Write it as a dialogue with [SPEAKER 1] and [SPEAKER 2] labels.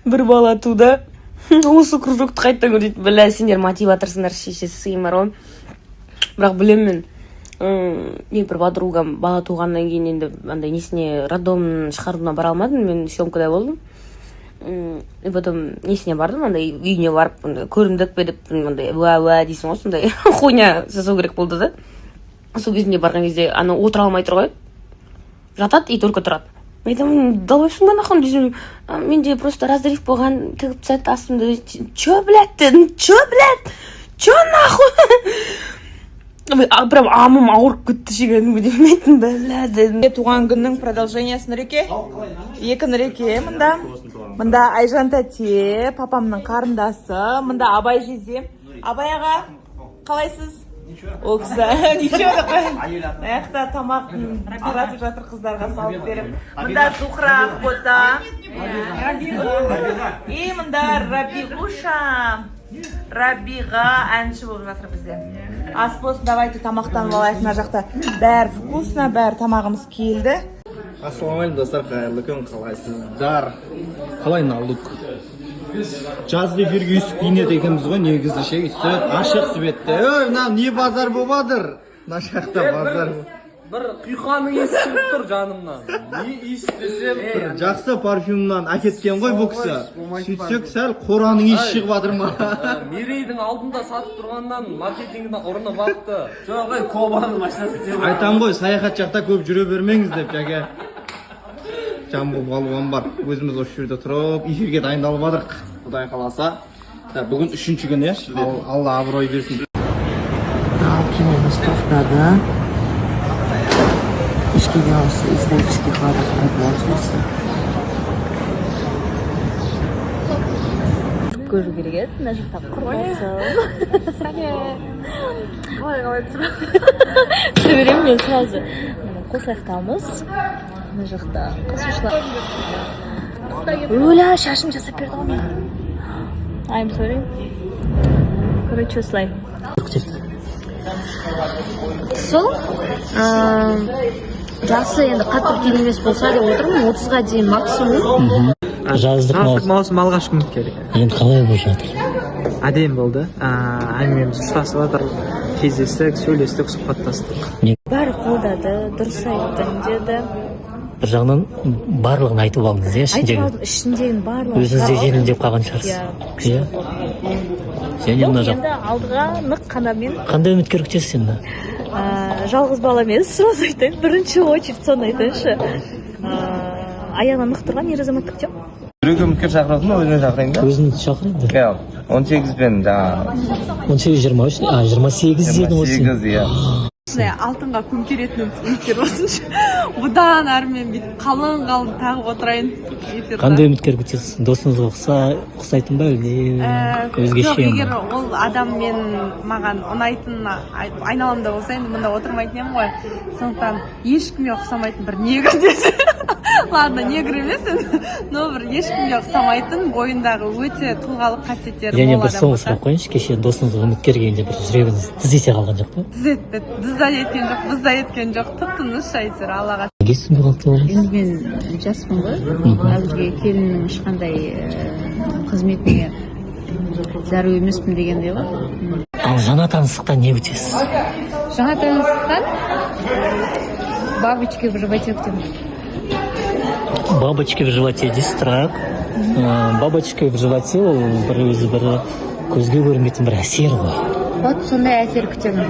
[SPEAKER 1] бір бала туды. Осы кружокты қайттан көрдейді. Бля, сендер мотиваторсыңдар, шешесі сыймар ғой. Бірақ білем мен, мен бір подругам бала туғаннан кейін енді андай несіне роддомның шығаруына бара алмадым. Мен съемкада болдым. И потом несіне бардым, андай үйіне барып, көрімдік бе деп, андай уа дейсің ғой, сондай хуйня жасау керек болды да. Сол кезінде барған кезде ана отыра алмай тұр ғой. Жатады и только тұрады. Мен айтамын, долбайсың ба нахуй дейсің. Менде просто разрыв болған, тігіп тастады астымды. Чё, блядь, дедім, чё, блядь? Чё нахуй? Прям амым ауырып кетті шегенім демейтін, блядь, дедім.
[SPEAKER 2] Туған күннің продолжениясы Нұреке. Екі Нұреке мұнда. Мұнда Айжан тәте, папамның қарындасы. Мұнда Абай жездем. Абай аға, қалайсыз? Ол кісі, ничего да қойын. Аяқта тамақтың таратып жатыр қыздарға салып беріп. Мұнда Зухра Ақбота. И мұнда Рабиғуша. Рабиға әнші болып жатыр бізде. Ас болсын, давайте тамақтанып алайық. Мына жақта бәрі вкусно, бәрі тамағымыз келді.
[SPEAKER 3] Ассалаумағалейкум достар, қайырлы күн, қалайсыздар? Қалай налук? Жазғы эфирге үсіп киінеді екенбіз ғой, негізі ше, үстіп ашық светте. Мынау не базар болбадыр? Мына жақта базар.
[SPEAKER 4] Бір құйқаның есі шығып тұр жанымнан. Не иістесем?
[SPEAKER 3] Жақсы парфюмнан әкеткен ғой бұл кісі. Сөйтсек сәл қораның есі шығып жатыр ма?
[SPEAKER 4] Мерейдің алдында сатып тұрғаннан маркетингіне ұрыны бақты. Жоқ, Кобаның машинасы деп.
[SPEAKER 3] Айтам ғой, саяхат жақта көп жүре бермеңіз деп, жәке. Жамбыл балуан бар. Өзіміз осы жерде тұрып, эфирге дайындалып жатырық. Құдай қаласа. Бүгін 3-ші күн, Алла абырой берсін.
[SPEAKER 5] Ал киномыз тоқтады. Ішке осы исторический кладов продолжился.
[SPEAKER 1] Көру керек еді, мына жақта құрбасым. Қалай тұра? Түре беремін мен сразу. Қос аяқтамыз. Мына жақта қосушылар. Өля, шашым жасап берді ғой мен. I'm sorry. Короче, осылай. Сол, жасы енді қатты үлкен емес болса деп отырмын, 30-ға дейін максимум.
[SPEAKER 6] Жаздық
[SPEAKER 7] маусым алғаш күн керек.
[SPEAKER 6] енді қалай болып жатыр?
[SPEAKER 7] Әдем болды. Әңгімеміз ұштасып жатыр. Кездестік, сөйлестік, сұхбаттастық.
[SPEAKER 1] Бәрі қолдады, дұрыс айттың деді.
[SPEAKER 6] Бір жағынан барлығын айтып алдыңыз, иә,
[SPEAKER 1] Айтып алдым, ішіндегінің барлығы.
[SPEAKER 6] Өзіңіз де жеңілдеп қалған шығарсыз. Иә. Және мына жақ.
[SPEAKER 1] Енді алдыға нық қанамен.
[SPEAKER 6] Қандай үміткер күтесіз енді?
[SPEAKER 1] Жалғыз бала емес, сразу айтайын. Бірінші очередь соны айтайыншы. Аяғына нық тұрған ер азамат күтем.
[SPEAKER 3] Біреуге үміткер шақыратын ба, өзіне шақырайын да?
[SPEAKER 6] Өзіңізді шақырайды.
[SPEAKER 3] 18-пен жаңа.
[SPEAKER 6] 18-23, 28 деді осы.
[SPEAKER 3] 28, иә.
[SPEAKER 2] Алтынға көмкеретін үміткер болсыншы. Бұдан әрмен бүйтіп қалың тағып отырайын.
[SPEAKER 6] Қандай үміткер күтесіз? Досыңызға ұқсайтын ба әлде өзгеше
[SPEAKER 2] Жоқ,
[SPEAKER 6] ме?
[SPEAKER 2] егер ол адам маған ұнайтын айналамда болса, енді мұнда отырмайтын едім ғой. Сондықтан ешкімге ұқсамайтын бір негр десе. Ладно, негр емес, но бір ешкімге ұқсамайтын бойындағы өте тұлғалық қасиеттері
[SPEAKER 6] Және
[SPEAKER 2] мол
[SPEAKER 6] бір
[SPEAKER 2] адам
[SPEAKER 6] соңғы
[SPEAKER 2] болса.
[SPEAKER 6] сұрақ қойыңызшы, кеше досыңызға үміткер келгенде бір жүрегіңіз діз ете қалған жоқ па?
[SPEAKER 2] Дыз еткен жоқ, тып-тыныш әйтеуір Аллаға.
[SPEAKER 6] Неге түсінбей қалыпты олай?
[SPEAKER 5] Енді мен жаспын ғой. Әзірге келіннің ешқандай қызметіне зәру емеспін дегендей ғой.
[SPEAKER 6] Ал жаңа таныстықтан не күтесіз?
[SPEAKER 5] Жаңа таныстықтан бабочки в животе күтемін.
[SPEAKER 6] Бабочки в животе дейсіз, тұрақ. Бабочка в животе ол бір өзі бір көзге көрінбейтін бір әсер ғой.
[SPEAKER 5] Вот сондай әсер күтемін.